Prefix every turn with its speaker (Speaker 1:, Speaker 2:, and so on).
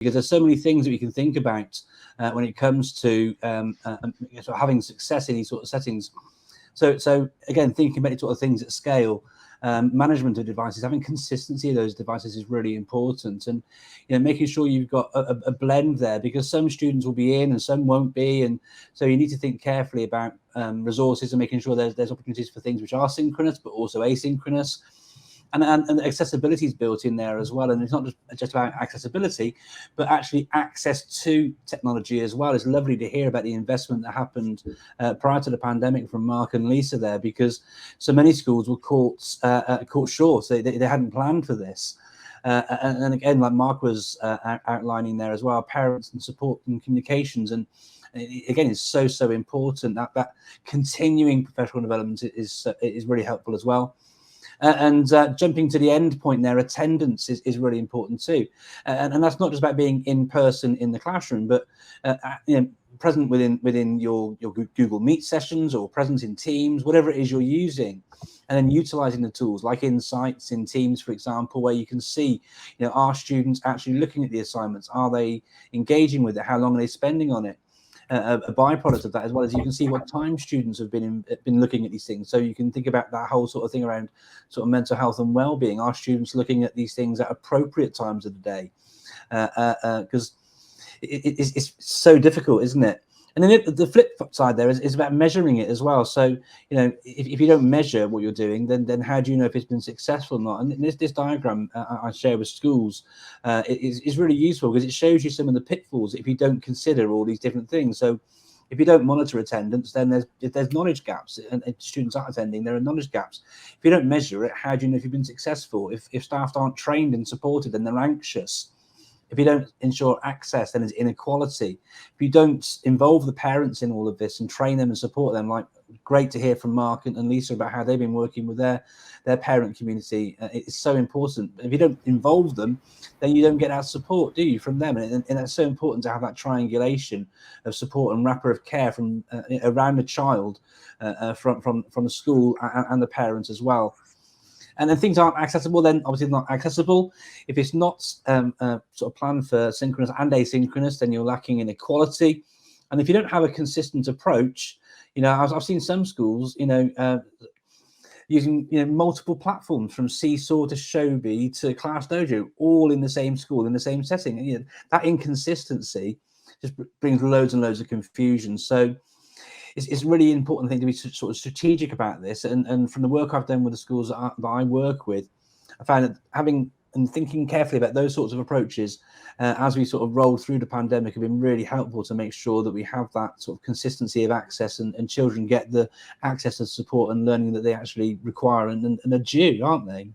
Speaker 1: because there's so many things that we can think about when it comes to sort of having success in these sort of settings. So again, thinking about these sort of things at scale, management of devices, having consistency of those devices is really important, and making sure you've got a blend there, because some students will be in and some won't be, and so you need to think carefully about resources and making sure there's opportunities for things which are synchronous but also asynchronous. And accessibility is built in there as well. And it's not just about accessibility, but actually access to technology as well. It's lovely to hear about the investment that happened prior to the pandemic from Mark and Lisa there, because so many schools were caught short. So they hadn't planned for this. And again, like Mark was outlining there as well, parents and support and communications. And again, it's so important that continuing professional development is really helpful as well. And jumping to the end point there, attendance is really important too. And that's not just about being in person in the classroom, but present within your Google Meet sessions, or present in Teams, whatever it is you're using, and then utilizing the tools like Insights in Teams, for example, where you can see, are students actually looking at the assignments? Are they engaging with it? How long are they spending on it? A byproduct of that as well is you can see what time students have been looking at these things. So you can think about that whole sort of thing around sort of mental health and well-being. Are students looking at these things at appropriate times of the day? Because it's so difficult, isn't it? And then the flip side there is about measuring it as well. So, if you don't measure what you're doing, then how do you know if it's been successful or not? And this diagram I share with schools is really useful, because it shows you some of the pitfalls if you don't consider all these different things. So if you don't monitor attendance, then there's knowledge gaps, and if students aren't attending, there are knowledge gaps. If you don't measure it, how do you know if you've been successful? If staff aren't trained and supported, then they're anxious. If you don't ensure access, then it's inequality. If you don't involve the parents in all of this and train them and support them, like great to hear from Mark and Lisa about how they've been working with their parent community. It's so important. If you don't involve them, then you don't get that support, do you, from them? And it's so important to have that triangulation of support and wrapper of care from around the child, from the school and the parents as well. And then things aren't accessible, then obviously not accessible. If it's not sort of planned for synchronous and asynchronous, then you're lacking in equality. And if you don't have a consistent approach, I've seen some schools, using multiple platforms, from Seesaw to Shobi to Class Dojo, all in the same school, in the same setting. And, that inconsistency just brings loads and loads of confusion. So it's really important thing to be sort of strategic about this. And from the work I've done with the schools that I work with, I found that having and thinking carefully about those sorts of approaches as we sort of roll through the pandemic have been really helpful to make sure that we have that sort of consistency of access, and children get the access and support and learning that they actually require and are due, aren't they?